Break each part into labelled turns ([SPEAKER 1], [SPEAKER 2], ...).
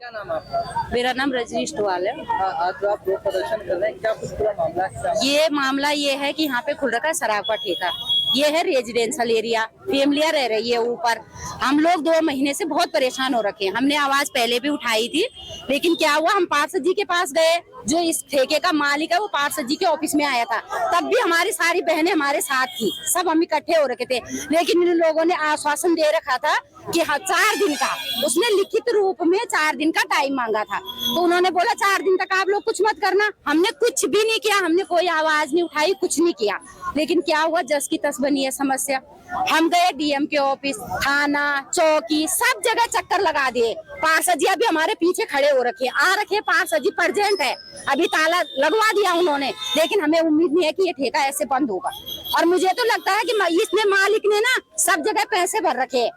[SPEAKER 1] क्या नाम है आपका?
[SPEAKER 2] मेरा नाम रजनी स्टवाल है।
[SPEAKER 1] आज जो आप रोड प्रदर्शन कर रहे हैं, क्या कुछ पूरा मामला है?
[SPEAKER 2] ये मामला ये है कि यहाँ पे खुल रखा है शराब का ठेका। ये है रेजिडेंशियल एरिया, फैमिलियां रह रही है ऊपर। हम लोग 2 महीने से बहुत परेशान हो रखे हैं। हमने आवाज पहले भी उठाई थी, लेकिन क्या हुआ, हम पार्षद जी के पास गए। जो इस ठेके का मालिक है वो पार्षद जी के ऑफिस में आया था, तब भी हमारी सारी बहनें हमारे साथ थी, सब हम इकट्ठे हो रखे थे। लेकिन इन लोगों ने आश्वासन दे रखा था कि 4 दिन का, उसने लिखित रूप में 4 दिन का टाइम मांगा था। तो उन्होंने बोला 4 दिन तक आप लोग कुछ मत करना। हमने कुछ भी नहीं किया, हमने कोई आवाज नहीं उठाई, कुछ नहीं किया। लेकिन क्या हुआ, जस की तस बनी है समस्या। हम गए डीएम के ऑफिस, थाना, चौकी, सब जगह चक्कर लगा दिए। पार्षद जी अभी हमारे पीछे खड़े हो रखे, आ रखे, पार्षद जी प्रेजेंट है, अभी ताला लगवा दिया उन्होंने। लेकिन हमें उम्मीद नहीं है कि ये ठेका ऐसे बंद होगा। और मुझे तो लगता है कि इसने मालिक ने ना सब जगह पैसे भर रखे,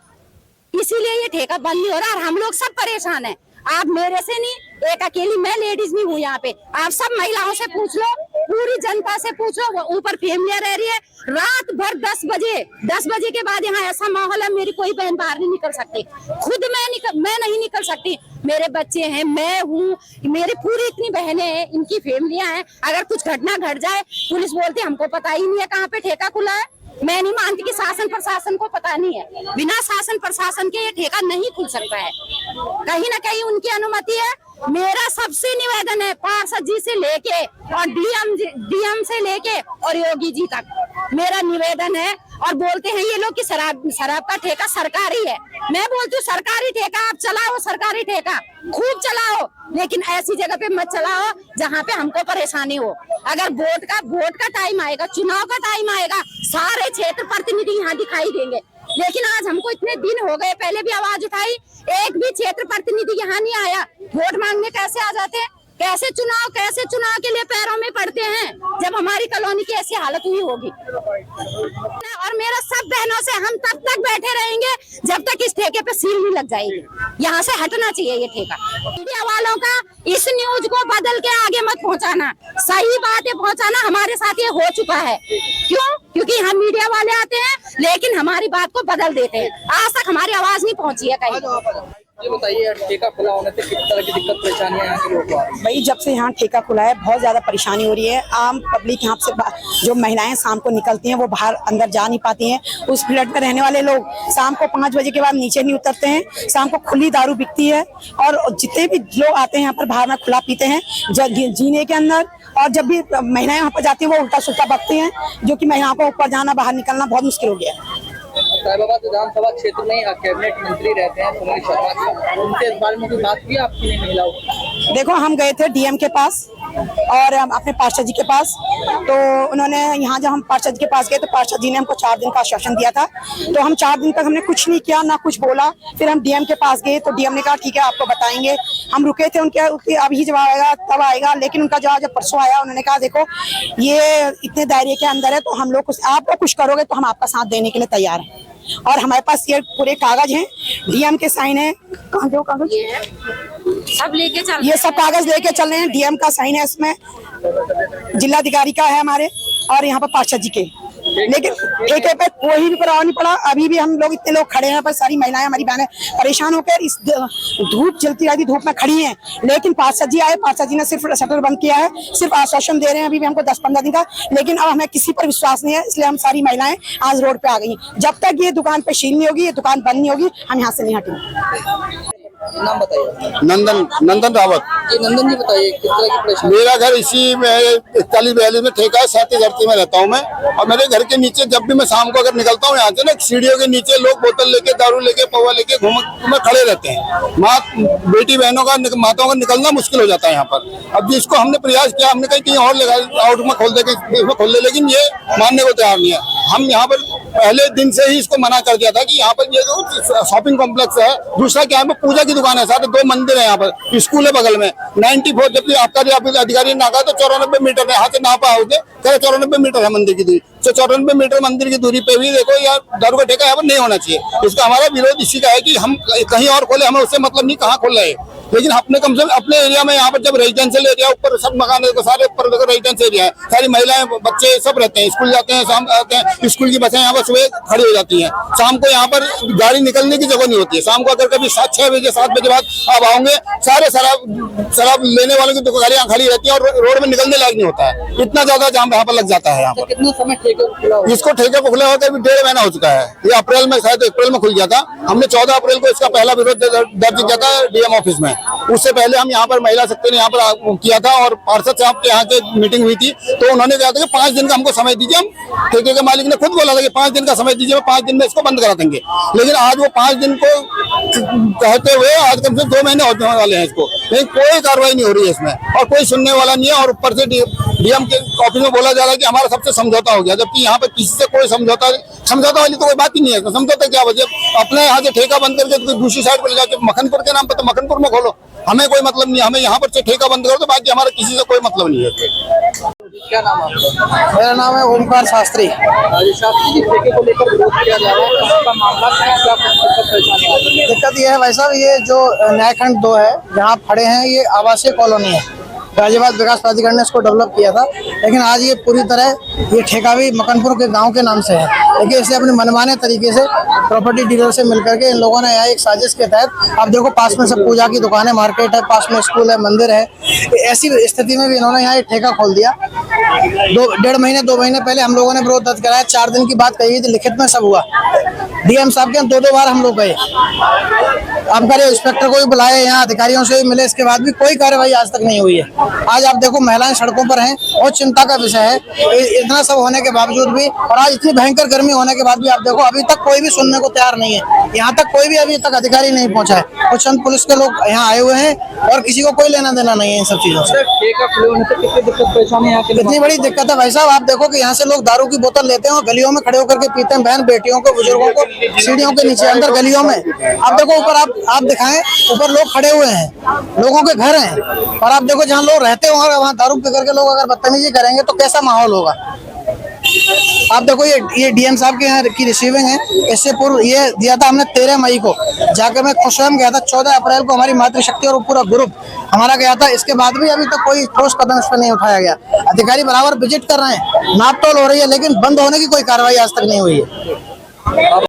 [SPEAKER 2] इसीलिए ये ठेका बंद नहीं हो रहा। और हम लोग सब परेशान हैं। आप मेरे से नहीं, एक अकेली मैं लेडीज नहीं हूँ यहाँ पे, आप सब महिलाओं से पूछ लो, पूरी जनता से पूछ लो। ऊपर फैमिलियां रह रही है, रात भर 10 बजे के बाद यहाँ ऐसा माहौल है, मेरी कोई बहन बाहर नहीं निकल सकती। खुद मैं नहीं निकल सकती, मेरे बच्चे हैं, मैं हूँ, मेरी पूरी इतनी बहनें हैं, इनकी फैमिलियां हैं। अगर कुछ घटना घट जाए, पुलिस बोलती हमको पता ही नहीं है कहाँ पे ठेका खुला है। मैं नहीं मानती कि शासन प्रशासन को पता नहीं है। बिना शासन प्रशासन के ये ठेका नहीं खुल सकता है, कहीं ना कहीं उनकी अनुमति है। मेरा सबसे निवेदन है, पार्षद जी से लेके और डीएम से लेके और योगी जी तक मेरा निवेदन है। और बोलते हैं ये लोग कि शराब का ठेका सरकारी है। मैं बोलती हूँ सरकारी ठेका आप चलाओ, सरकारी ठेका खूब चलाओ, लेकिन ऐसी जगह पे मत चलाओ जहाँ पे हमको परेशानी हो। अगर वोट का टाइम आएगा, चुनाव का टाइम आएगा, सारे क्षेत्र प्रतिनिधि यहाँ दिखाई देंगे। लेकिन आज हमको इतने दिन हो गए, पहले भी आवाज उठाई, एक भी क्षेत्र प्रतिनिधि यहाँ नहीं आया। वोट मांगने कैसे आ जाते हैं? कैसे चुनाव के लिए पैरों में पड़ते हैं, जब हमारी कॉलोनी की ऐसी हालत हुई होगी। और मेरा सब बहनों से हम तब तक बैठे रहेंगे जब तक इस ठेके पे सील नहीं लग जाएगी। यहाँ से हटना चाहिए ये ठेका। मीडिया वालों का इस न्यूज को बदल के आगे मत पहुँचाना, सही बातें पहुँचाना। हमारे साथ ये हो चुका है। क्यों? क्योंकि हम मीडिया वाले आते हैं, लेकिन हमारी बात को बदल देते हैं। आज तक हमारी आवाज नहीं पहुँची है कहीं।
[SPEAKER 1] ये बताइए, ठेका खुला होने से किस तरह की दिक्कत परेशानियां यहाँ के लोगों को आ रही है?
[SPEAKER 3] भाई जब से यहाँ ठेका खुला है बहुत ज्यादा परेशानी हो रही है। आम पब्लिक यहाँ से, जो महिलाएं शाम को निकलती हैं वो बाहर अंदर जा नहीं पाती हैं। उस फ्लैट में रहने वाले लोग शाम को 5 बजे के बाद नीचे नहीं उतरते हैं। शाम को खुली दारू बिकती है और जितने भी लोग आते हैं यहाँ पर बाहर में खुला पीते हैं जीने के अंदर। और जब भी महिलाएं यहाँ पर जाती हैं वो उल्टा सुल्टा बकती हैं, जो कि महिलाओं को ऊपर जाना बाहर निकलना बहुत मुश्किल हो गया है।
[SPEAKER 1] साहिबाबाद विधानसभा क्षेत्र में कैबिनेट मंत्री रहते हैं सुनील शर्मा, उनसे इस बारे में कोई बात की आपकी महिलाओं?
[SPEAKER 3] देखो, हम गए थे डीएम के पास और अपने पार्षद जी के पास, तो उन्होंने यहाँ जब हम पार्षद के पास गए तो पार्षद जी ने हमको 4 दिन का आश्वासन दिया था। तो हम 4 दिन तक हमने कुछ नहीं किया, ना कुछ बोला। फिर हम डीएम के पास गए तो डीएम ने कहा ठीक है आपको बताएंगे। हम रुके थे, उनके अभी जवाब आएगा तब आएगा, लेकिन उनका जवाब जब परसों आया उन्होंने कहा देखो ये इतने दायरे के अंदर है, तो हम लोग आप कुछ करोगे तो हम आपका साथ देने के लिए तैयार हैं। और हमारे पास ये पूरे कागज हैं, डीएम के साइन है। कहाँ जो कागज
[SPEAKER 2] सब लेके चल,
[SPEAKER 3] ये सब कागज लेके चल रहे हैं। डीएम का साइन है इसमें, जिलाधिकारी का है हमारे, और यहाँ पर पार्षद जी के। लेकिन ठेके पे कोई भी प्रभाव नहीं पड़ा। अभी भी हम लोग इतने लोग खड़े हैं पर सारी महिलाएं हमारी बहनें परेशान होकर इस धूप जलती रहती धूप में खड़ी हैं। लेकिन पार्षद जी आए, पार्षद जी ने सिर्फ शटर बंद किया है, सिर्फ आश्वासन दे रहे हैं अभी भी हमको 10-15 दिन का। लेकिन अब हमें किसी पर विश्वास नहीं है, इसलिए हम सारी महिलाएं आज रोड पे आ गई। जब तक ये दुकान पे सील नहीं होगी, ये दुकान बंद नहीं होगी, हम यहाँ से नहीं हटेंगे।
[SPEAKER 1] नाम बताइए।
[SPEAKER 4] नंदन रावत।
[SPEAKER 1] जी नंदन जी, बताइए किस तरह की परेशानी?
[SPEAKER 4] मेरा घर इसी में 41-42 में ठेका है, 37 में रहता हूँ मैं। और मेरे घर के नीचे जब भी मैं शाम को अगर निकलता हूँ यहाँ से ना, सीढ़ियों के नीचे लोग बोतल लेके, दारू लेके, पवा लेके घूम खड़े रहते हैं। बेटी बहनों का, माताओं का निकलना मुश्किल हो जाता है यहाँ पर। अब जिसको हमने प्रयास किया, हमने कहीं और लगा आउट में खोल दे, लेकिन ये मानने को तैयार नहीं है। हम यहाँ पर पहले दिन से ही इसको मना कर दिया था कि यहाँ पर ये जो शॉपिंग कॉम्प्लेक्स है, दूसरा क्या है, पूजा की दुकान है, साथ 2 मंदिर है, यहाँ पर स्कूल है बगल में। 94 जबकि आपका जो अधिकारी ने नाका तो 94 मीटर है, यहाँ से नापा होते कह 94 मीटर है मंदिर की दूरी, तो 94 मीटर मंदिर की दूरी पे भी देखो यार दारू का ठेका यहाँ पर नहीं होना चाहिए। इसका हमारा विरोध इसी का है कि हम कहीं और खोले, हमें उससे मतलब नहीं कहाँ खोल रहे, लेकिन अपने कम से कम अपने एरिया में यहाँ पर जब रेजिडेंशियल एरिया ऊपर सब मकान सारे ऊपर रेजिडेंशियल एरिया है, सारी महिलाएं बच्चे सब रहते हैं, स्कूल जाते हैं, शाम आते हैं, स्कूल की बसें यहाँ पर सुबह खड़ी हो जाती हैं, शाम को यहाँ पर गाड़ी निकलने की जगह नहीं होती है। शाम को अगर कभी 6 बजे 7 बजे बाद आप आओगे, सारे शराब लेने वालों की गाड़ियाँ खड़ी रहती है और रोड में निकलने लायक नहीं होता है, इतना ज्यादा जाम यहाँ पर लग जाता है। यहाँ पर
[SPEAKER 1] कितना समय ठेके को खुला हुआ?
[SPEAKER 4] इसको ठेके को खुला होकर अभी 1.5 महीना हो चुका है, ये अप्रैल में शायद अप्रैल में खुल गया था। हमने 14 अप्रैल को इसका पहला विरोध दर्ज किया था डीएम ऑफिस में। उससे पहले हम यहाँ पर महिला शक्ति ने यहाँ पर किया था और पार्षद साहब के यहाँ के मीटिंग हुई थी, तो उन्होंने कहा था कि 5 दिन का हमको समय दीजिए। हम ठेके के मालिक ने खुद बोला था कि 5 दिन का समय दीजिए, 5 दिन में इसको बंद करा देंगे, लेकिन आज वो 5 दिन को कहते हुए आज कम से कम 2 महीने होने वाले हैं इसको, लेकिन कोई कार्रवाई नहीं हो रही है इसमें और कोई सुनने वाला नहीं है। और ऊपर से डीएम के ऑफिस में बोला जा रहा है कि हमारा सबसे समझौता हो गया, जबकि यहाँ पर किसी से कोई समझौता वाली तो कोई बात ही नहीं है। समझौता क्या वजह, अपने यहाँ से ठेका बंद करके तो दूसरी साइड पर ले जाके मखनपुर के नाम पर तो मखनपुर में खोलो, हमें कोई मतलब नहीं, हमें यहाँ पर ठेका बंद करो, तो बाकी हमारा किसी से कोई मतलब नहीं है।
[SPEAKER 1] क्या नाम है आपका?
[SPEAKER 5] मेरा नाम है ओमकार शास्त्री।
[SPEAKER 1] शास्त्री जी, ठेके को लेकर विरोध किया जा रहा है, कहाँ का मामला क्या परेशानी आ रही है?
[SPEAKER 5] दिक्कत ये है भाई साहब, ये जो न्यायखंड 2 है जहाँ खड़े हैं, ये आवासीय कॉलोनी है। गाजियाबाद विकास प्राधिकरण ने इसको डेवलप किया था, लेकिन आज ये पूरी तरह ये ठेका भी मकनपुर के गांव के नाम से है। लेकिन इसे अपने मनमाने तरीके से प्रॉपर्टी डीलर से मिलकर के इन लोगों ने यहाँ एक साजिश के तहत, आप देखो पास में सब पूजा की दुकान है, मार्केट है, पास में स्कूल है, मंदिर है, ऐसी स्थिति में भी इन्होंने यहाँ एक ठेका खोल दिया। 2 महीने पहले हम लोगों ने विरोध दर्ज कराया, 4 दिन की बात कही गई थी, लिखित में सब हुआ। डीएम साहब के 2 बार हम लोग गए, आबकारी इंस्पेक्टर को भी बुलाए, यहाँ अधिकारियों से भी मिले, इसके बाद भी कोई कार्रवाई आज तक नहीं हुई है। आज आप देखो महिलाएं सड़कों पर हैं और चिंता का विषय है। इतना सब होने के बावजूद भी और आज इतनी भयंकर गर्मी होने के बाद भी आप देखो अभी तक कोई भी सुनने को तैयार नहीं है। यहाँ तक कोई भी अभी तक अधिकारी नहीं पहुंचा है, कुछ चंद पुलिस के लोग यहाँ आए हुए हैं और किसी को कोई लेना देना नहीं है इन सब चीजों से।
[SPEAKER 1] ठेका खुले होने से कितनी दिक्कत परेशानी यहाँ के
[SPEAKER 5] इतनी बड़ी दिक्कत है भाई साहब, आप देखो कि यहाँ से लोग दारू की बोतल लेते हैं और गलियों में खड़े होकर के पीते हैं, बहन बेटियों को, बुजुर्गों को, सीढ़ियों के नीचे अंदर गलियों में। आप देखो ऊपर, आप दिखाएं, ऊपर लोग खड़े हुए हैं, लोगों के घर हैं, और आप देखो जहाँ लोग रहते होंगे वहाँ दारू पी करके लोग अगर बदतमीजी करेंगे तो कैसा माहौल होगा। आप देखो ये डीएम साहब के यहाँ की रिसीविंग है, इससे पूर्व ये दिया था हमने 13 मई को, जाकर मैं खुद स्वयं गया था। 14 अप्रैल को हमारी मातृशक्ति और पूरा ग्रुप हमारा गया था। इसके बाद भी अभी तक कोई ठोस कदम इस पर नहीं उठाया गया। अधिकारी बराबर विजिट कर रहे हैं, नाप तोल हो रही है, लेकिन बंद होने की कोई कार्रवाई आज तक नहीं हुई है।